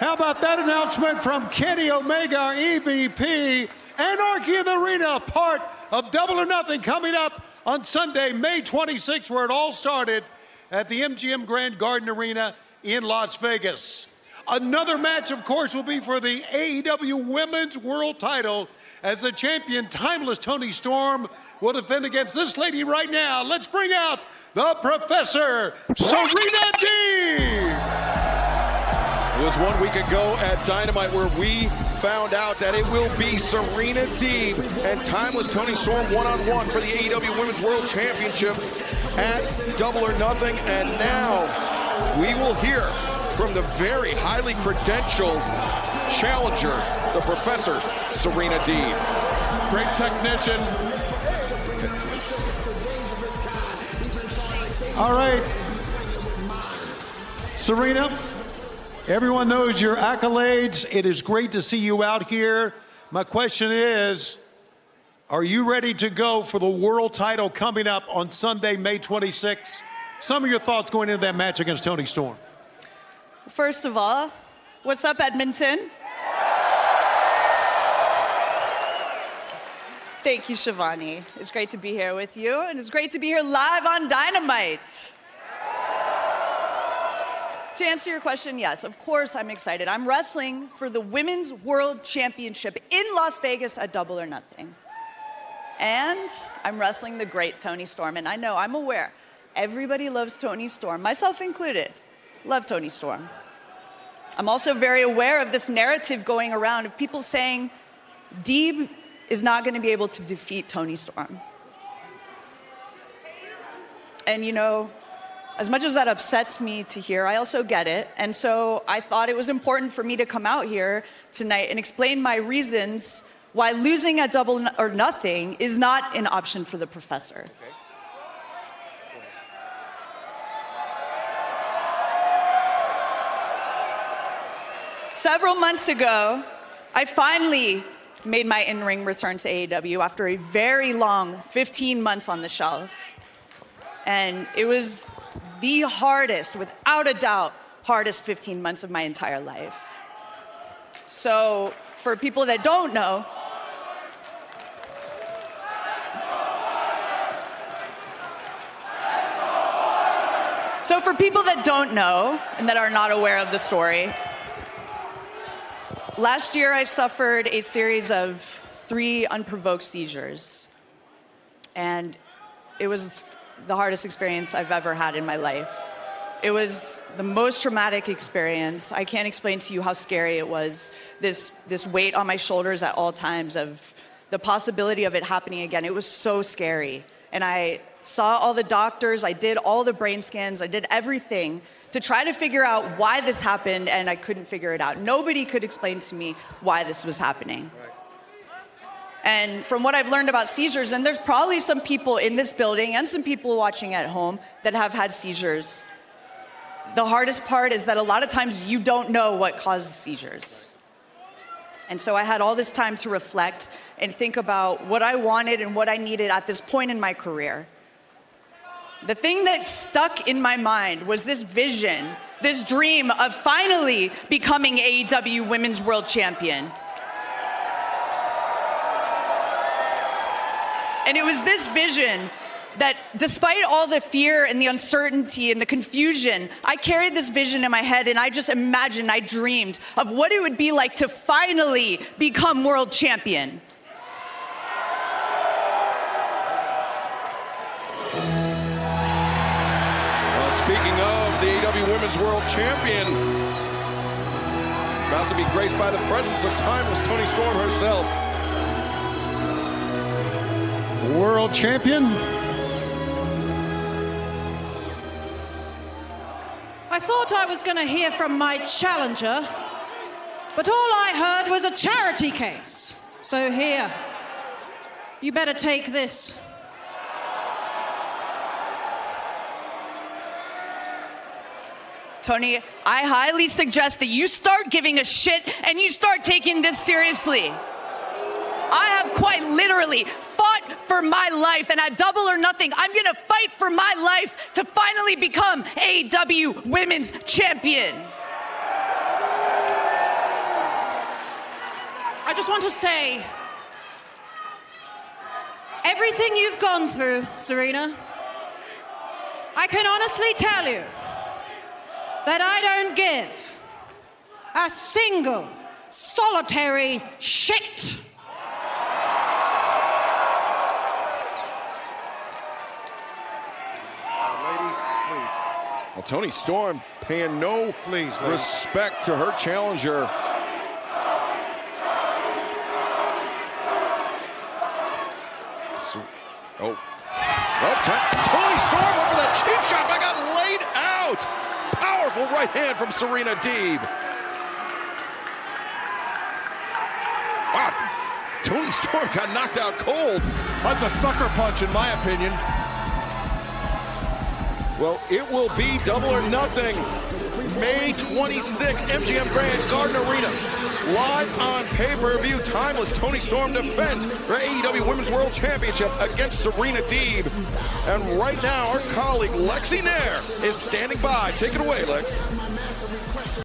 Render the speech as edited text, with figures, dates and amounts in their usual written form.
How about that announcement from Kenny Omega, our EVP? Anarchy in the Arena, part of Double or Nothing, coming up on Sunday, May 26th, where it all started at the MGM Grand Garden Arena in Las Vegas. Another match, of course, will be for the AEW Women's World Title, as the champion, timeless Toni Storm, will defend against this lady right now. Let's bring out the Professor, Serena Deeb. It was 1 week ago at Dynamite where we found out that it will be Serena Deeb and timeless Toni Storm one-on-one for the AEW Women's World Championship at Double or Nothing. And now we will hear from the very highly credentialed challenger, the Professor, Serena Deeb. Great technician. All right, Serena, everyone knows your accolades. It is great to see you out here. My question is, are you ready to go for the world title coming up on Sunday, May 26th? Some of your thoughts going into that match against Toni Storm. First of all, what's up, Edmonton? Thank you, Shivani. It's great to be here with you, and it's great to be here live on Dynamite. To answer your question, yes, of course I'm excited. I'm wrestling for the Women's World Championship in Las Vegas at Double or Nothing. And I'm wrestling the great Toni Storm, and I know, I'm aware, everybody loves Toni Storm, myself included. Love Toni Storm. I'm also very aware of this narrative going around of people saying Deeb is not going to be able to defeat Toni Storm. And you know, as much as that upsets me to hear, I also get it. And so I thought it was important for me to come out here tonight and explain my reasons why losing at Double or Nothing is not an option for the Professor. Several months ago, I finally made my in-ring return to AEW after a very long 15 months on the shelf. And it was the hardest, without a doubt, hardest 15 months of my entire life. So for people that don't know, and that are not aware of the story, last year I suffered a series of 3 unprovoked seizures. And it was the hardest experience I've ever had in my life. It was the most traumatic experience. I can't explain to you how scary it was. This weight on my shoulders at all times of the possibility of it happening again. It was so scary. And I saw all the doctors, I did all the brain scans, I did everything to try to figure out why this happened, and I couldn't figure it out. Nobody could explain to me why this was happening. And from what I've learned about seizures, and there's probably some people in this building and some people watching at home that have had seizures, the hardest part is that a lot of times you don't know what causes seizures. And so I had all this time to reflect and think about what I wanted and what I needed at this point in my career. The thing that stuck in my mind was this vision, this dream of finally becoming AEW Women's World Champion. And it was this vision that, despite all the fear and the uncertainty and the confusion, I carried this vision in my head, and I just imagined, I dreamed of what it would be like to finally become world champion. Well, speaking of the AEW Women's World Champion, about to be graced by the presence of timeless Toni Storm herself. World champion. I thought I was going to hear from my challenger, but all I heard was a charity case. So here, you better take this. Toni, I highly suggest that you start giving a shit and you start taking this seriously. I have quite literally fought for my life, and at Double or Nothing, I'm gonna fight for my life to finally become AEW Women's Champion. I just want to say, everything you've gone through, Serena, I can honestly tell you that I don't give a single solitary shit. Ladies, please. Well, Toni Storm paying no Please, ladies. respect to her challenger. Oh. Toni Storm went for that cheap shot, but got laid out. Powerful right hand from Serena Deeb. Wow. Toni Storm got knocked out cold. That's a sucker punch, in my opinion. Well, it will be Double or Nothing. May 26th, MGM Grand Garden Arena. Live on pay-per-view, timeless Toni Storm defends her AEW Women's World Championship against Serena Deeb. And right now, our colleague Lexi Nair is standing by. Take it away, Lex.